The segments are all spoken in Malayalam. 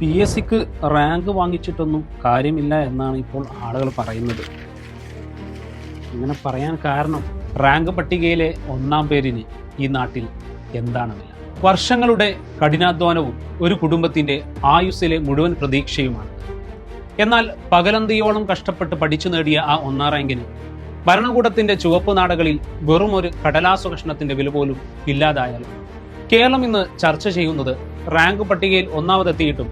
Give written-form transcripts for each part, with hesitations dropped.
PSCക്ക് റാങ്ക് വാങ്ങിച്ചിട്ടൊന്നും കാര്യമില്ല എന്നാണ് ഇപ്പോൾ ആളുകൾ പറയുന്നത്. ഇങ്ങനെ പറയാൻ കാരണം റാങ്ക് പട്ടികയിലെ ഒന്നാം പേരിന് ഈ നാട്ടിൽ എന്താണ് വില? വർഷങ്ങളുടെ കഠിനാധ്വാനവും ഒരു കുടുംബത്തിന്റെ ആയുസ്സിലെ മുഴുവൻ പ്രതീക്ഷയുമാണ്. എന്നാൽ പകലന്തിയോളം കഷ്ടപ്പെട്ട് പഠിച്ചു നേടിയ ആ ഒന്നാം റാങ്കിന് ഭരണകൂടത്തിന്റെ ചുവപ്പ് നാടകളിൽ വെറും ഒരു കടലാസു കഷ്ണത്തിന്റെ വില പോലും ഇല്ലാതായാലും കേരളം ഇന്ന് ചർച്ച ചെയ്യുന്നത് റാങ്ക് പട്ടികയിൽ ഒന്നാമതെത്തിയിട്ടും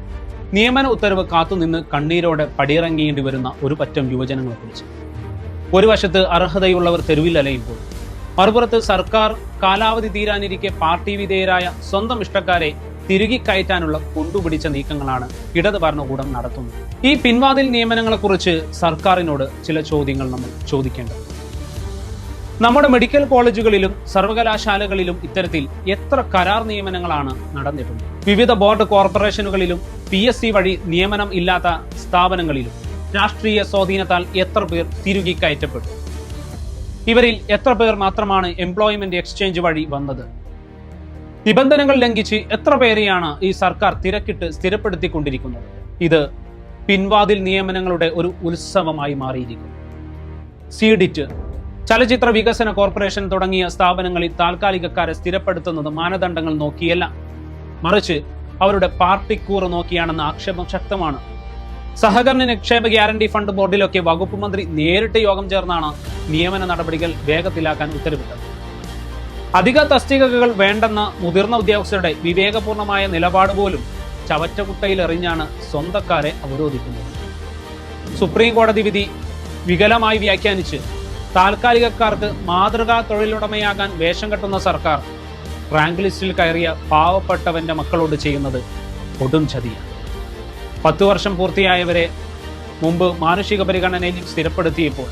നിയമന ഉത്തരവ് കാത്തുനിന്ന് കണ്ണീരോടെ പടിയിറങ്ങേണ്ടി വരുന്ന ഒരു പറ്റം യുവജനങ്ങളെ കുറിച്ച്. ഒരു വശത്ത് അർഹതയുള്ളവർ തെരുവിൽ അലയുമ്പോൾ മറുപുറത്ത് സർക്കാർ കാലാവധി തീരാനിരിക്കെ പാർട്ടി വിധേയരായ സ്വന്തം ഇഷ്ടക്കാരെ തിരുകി കയറ്റാനുള്ള കൊണ്ടുപിടിച്ച നീക്കങ്ങളാണ് ഇടത് ഭരണകൂടം നടത്തുന്നത്. ഈ പിൻവാതിൽ നിയമനങ്ങളെക്കുറിച്ച് സർക്കാരിനോട് ചില ചോദ്യങ്ങൾ നമ്മൾ ചോദിക്കേണ്ടത്. നമ്മുടെ മെഡിക്കൽ കോളേജുകളിലും സർവകലാശാലകളിലും ഇത്തരത്തിൽ എത്ര കരാർ നിയമനങ്ങളാണ് നടന്നിട്ടുള്ളത്? വിവിധ ബോർഡ് കോർപ്പറേഷനുകളിലും PSC വഴി നിയമനം ഇല്ലാത്ത സ്ഥാപനങ്ങളിലും രാഷ്ട്രീയ സ്വാധീനത്താൽ എത്ര പേർ തിരുകി കയറ്റപ്പെട്ടു? ഇവരിൽ എത്ര പേർ മാത്രമാണ് എംപ്ലോയ്മെന്റ് എക്സ്ചേഞ്ച് വഴി വന്നത്? നിബന്ധനകൾ ലംഘിച്ച് എത്ര പേരെയാണ് ഈ സർക്കാർ തിരക്കിട്ട് സ്ഥിരപ്പെടുത്തിക്കൊണ്ടിരിക്കുന്നത്? ഇത് പിൻവാതിൽ നിയമനങ്ങളുടെ ഒരു ഉത്സവമായി മാറിയിരിക്കുന്നു. സീഡിറ്റ്, ചലച്ചിത്ര വികസന കോർപ്പറേഷൻ തുടങ്ങിയ സ്ഥാപനങ്ങളിൽ താൽക്കാലികക്കാരെ സ്ഥിരപ്പെടുത്തുന്നത് മാനദണ്ഡങ്ങൾ നോക്കിയല്ല, മറിച്ച് അവരുടെ പാർട്ടിക്കൂറ് നോക്കിയാണെന്ന ആക്ഷേപം ശക്തമാണ്. സഹകരണ നിക്ഷേപ ഗ്യാരണ്ടി ഫണ്ട് ബോർഡിലൊക്കെ വകുപ്പ് മന്ത്രി നേരിട്ട് യോഗം ചേർന്നാണ് നിയമന നടപടികൾ വേഗത്തിലാക്കാൻ ഉത്തരവിട്ടത്. അധിക തസ്തികകൾ വേണ്ടെന്ന മുതിർന്ന ഉദ്യോഗസ്ഥരുടെ വിവേകപൂർണമായ നിലപാട് പോലും ചവറ്റകുട്ടയിൽ എറിഞ്ഞാണ് സ്വന്തക്കാരെ അവരോധിക്കുന്നത്. സുപ്രീം കോടതി വിധി വികലമായി വ്യാഖ്യാനിച്ച് താൽക്കാലികക്കാർക്ക് മാതൃകാ തൊഴിലുടമയാകാൻ വേഷം കെട്ടുന്ന സർക്കാർ റാങ്ക് ലിസ്റ്റിൽ കയറിയ പാവപ്പെട്ടവന്റെ മക്കളോട് ചെയ്യുന്നത് കൊടും ചതിയാണ്. 10 വർഷം പൂർത്തിയായവരെ മുമ്പ് മാനുഷിക പരിഗണനയിൽ സ്ഥിരപ്പെടുത്തിയപ്പോൾ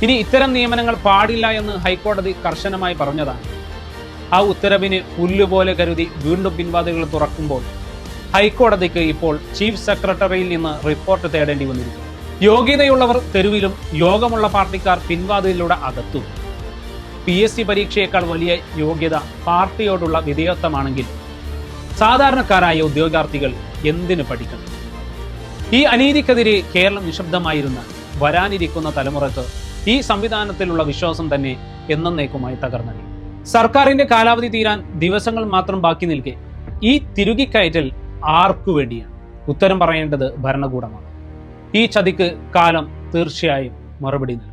ഇനി ഇത്തരം നിയമനങ്ങൾ പാടില്ല എന്ന് ഹൈക്കോടതി കർശനമായി പറഞ്ഞതാണ്. ആ ഉത്തരവിന് പുല്ലുപോലെ കരുതി വീണ്ടും പിൻവാതിലുകൾ തുറക്കുമ്പോൾ ഹൈക്കോടതിക്ക് ഇപ്പോൾ ചീഫ് സെക്രട്ടറിയിൽ നിന്ന് റിപ്പോർട്ട് തേടേണ്ടി വന്നിരിക്കുന്നു. യോഗ്യതയുള്ളവർ തെരുവിലും യോഗമുള്ള പാർട്ടിക്കാർ പിൻവാതിലൂടെ അകത്തും. PSC പരീക്ഷയേക്കാൾ വലിയ യോഗ്യത പാർട്ടിയോടുള്ള വിധേയത്വമാണെങ്കിൽ സാധാരണക്കാരായ ഉദ്യോഗാർത്ഥികൾ എന്തിനു പഠിക്കണം? ഈ അനീതിക്കെതിരെ കേരളം നിശബ്ദമായിരുന്ന വരാനിരിക്കുന്ന തലമുറക്ക് ഈ സംവിധാനത്തിലുള്ള വിശ്വാസം തന്നെ എന്നേക്കുമായി തകർന്നടി. സർക്കാരിന്റെ കാലാവധി തീരാൻ ദിവസങ്ങൾ മാത്രം ബാക്കി നിൽക്കെ ഈ തിരുകിക്കയറ്റൽ ആർക്കു വേണ്ടിയാണ്? ഉത്തരം പറയേണ്ടത് ഭരണകൂടമാണ്. ഈ ചതിക്ക് കാലം തീർച്ചയായും മറുപടി നൽകും.